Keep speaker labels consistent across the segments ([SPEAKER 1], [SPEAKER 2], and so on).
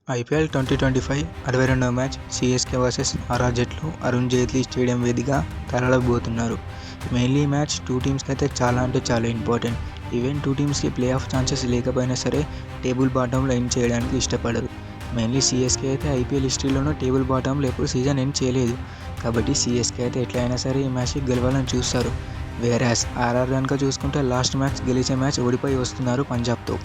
[SPEAKER 1] IPL 2025 62వ match CSK versus RR జట్లు Arun Jaitley stadium వేదికగా తరలబోతున్నారు. మెయిన్లీ మ్యాచ్ టూ టీమ్స్కి అయితే చాలా ఇంపార్టెంట్. ఈవెన్ టూ టీమ్స్కి ప్లే ఆఫ్ ఛాన్సెస్ లేకపోయినా సరే టేబుల్ బాటంలో ఎండ్ చేయడానికి ఇష్టపడరు. మెయిన్లీ సీఎస్కే అయితే ఐపీఎల్ హిస్టరీలోనూ టేబుల్ బాటంలో ఎప్పుడు సీజన్ ఎండ్ చేయలేదు. కాబట్టి సీఎస్కే అయితే ఎట్లయినా సరే ఈ మ్యాచ్కి గెలవాలని చూస్తారు. వేరాస్ ఆర్ఆర్ కనుక చూసుకుంటే లాస్ట్ మ్యాచ్ గెలిచే మ్యాచ్ ఓడిపోయి వస్తున్నారు పంజాబ్తో.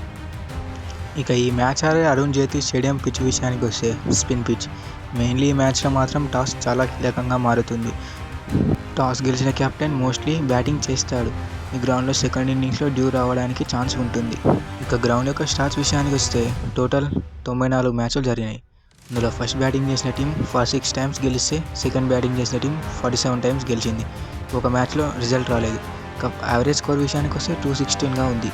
[SPEAKER 1] ఇక ఈ మ్యాచ్ ఆడే అరుణ్ జైట్లీ స్టేడియం పిచ్ విషయానికి వస్తే స్పిన్ పిచ్. మెయిన్లీ ఈ మ్యాచ్లో మాత్రం టాస్ చాలా కీలకంగా మారుతుంది. టాస్ గెలిచిన కెప్టెన్ మోస్ట్లీ బ్యాటింగ్ చేస్తాడు. ఈ గ్రౌండ్లో సెకండ్ ఇన్నింగ్స్లో డ్యూ రావడానికి ఛాన్స్ ఉంటుంది. ఇక గ్రౌండ్ యొక్క స్టాట్స్ విషయానికి వస్తే టోటల్ 94 మ్యాచ్లు జరిగినాయి. ఇందులో ఫస్ట్ బ్యాటింగ్ చేసిన టీం 46 టైమ్స్ గెలిస్తే సెకండ్ బ్యాటింగ్ చేసిన టీం 47 టైమ్స్ గెలిచింది. ఒక మ్యాచ్లో రిజల్ట్ రాలేదు. ఇక యావరేజ్ స్కోర్ విషయానికి వస్తే 216గా ఉంది.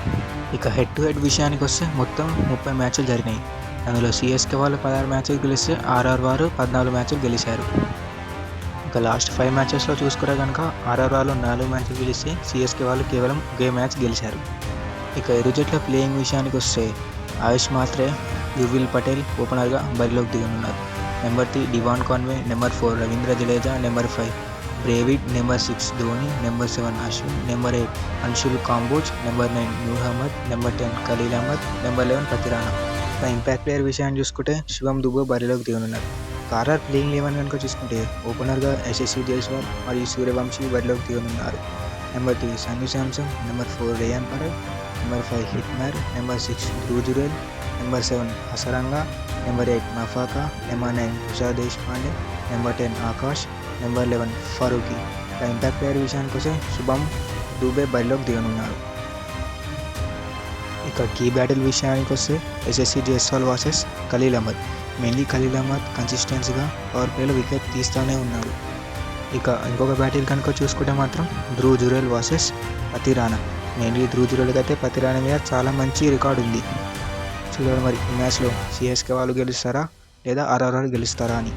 [SPEAKER 1] ఇక హెడ్ టు హెడ్ విషయానికి వస్తే మొత్తం 30 మ్యాచ్లు జరిగినాయి. అందులో సీఎస్కే వాళ్ళు 16 మ్యాచ్లు గెలిస్తే ఆర్ఆర్ వారు 14 మ్యాచ్లు గెలిచారు. ఇక లాస్ట్ 5 మ్యాచెస్లో చూసుకుంటే కనుక ఆర్ఆర్ వాళ్ళు 4 మ్యాచ్లు గెలిస్తే సీఎస్కే వాళ్ళు కేవలం ఒకే మ్యాచ్ గెలిచారు. ఇక ఇరు జట్ల ప్లేయింగ్ విషయానికి వస్తే ఆయుష్ మాత్రే, యుర్విల్ పటేల్ ఓపెనర్గా బరిలోకి దిగనున్నారు. Number 3 Devon Conway, number 4 Ravindra Jadeja, number 5 Brevis, number 6 Dhoni, number 7 Ashwin, number 8 Anshul Kamboj, number 9 Noor Ahmad, number 10 Khaleel Ahmed, number 11 Pathirana. ఇక ఇంపాక్ట్ ప్లేయర్ విషయాన్ని చూసుకుంటే శివం దుబే బరిలోకి దిగనున్నారు. ఆర్ఆర్ ప్లేయింగ్ 11 కనుక చూసుకుంటే ఓపెనర్గా యశస్వి జైస్వాల్ మరియు సూర్యవంశీ బరిలోకి దిగనున్నారు. Number 3 Sanju Samson, number 4 Riyan Parag, number 5 Hetmyer, number 6 Dhruv Jurel, number 7 Hasaranga, number 8 Maphaka, number 9 Tushar Deshpande, number 10 Akash, number 11 Farooqi. ఇక ఇంపాక్ట్ ప్లేయర్ విషయానికి వస్తే శుభం దూబే బరిలోకి దిగనున్నారు. ఇక కీ బ్యాటిల్ విషయానికి వస్తే యశస్వి జైస్వాల్ వర్సెస్ ఖలీల్ అహ్మద్. మెయిన్లీ ఖలీల్ అహ్మద్ కన్సిస్టెన్సీగా పవర్ ప్లేలో వికెట్ తీస్తూనే ఉన్నాడు. ఇక ఇంకొక బ్యాటిల్ కనుక చూసుకుంటే మాత్రం ధ్రువ్ జురేల్ వర్సెస్ పతిరానా. మెయిన్లీ ధ్రువ్ జురేల్కి అయితే పతిరానా మీద చాలా మంచి రికార్డు ఉంది. చూడాలి మరి ఈ మ్యాచ్లో సీఎస్కే వాళ్ళు గెలుస్తారా లేదా ఆర్ఆర్ గెలుస్తారా అని.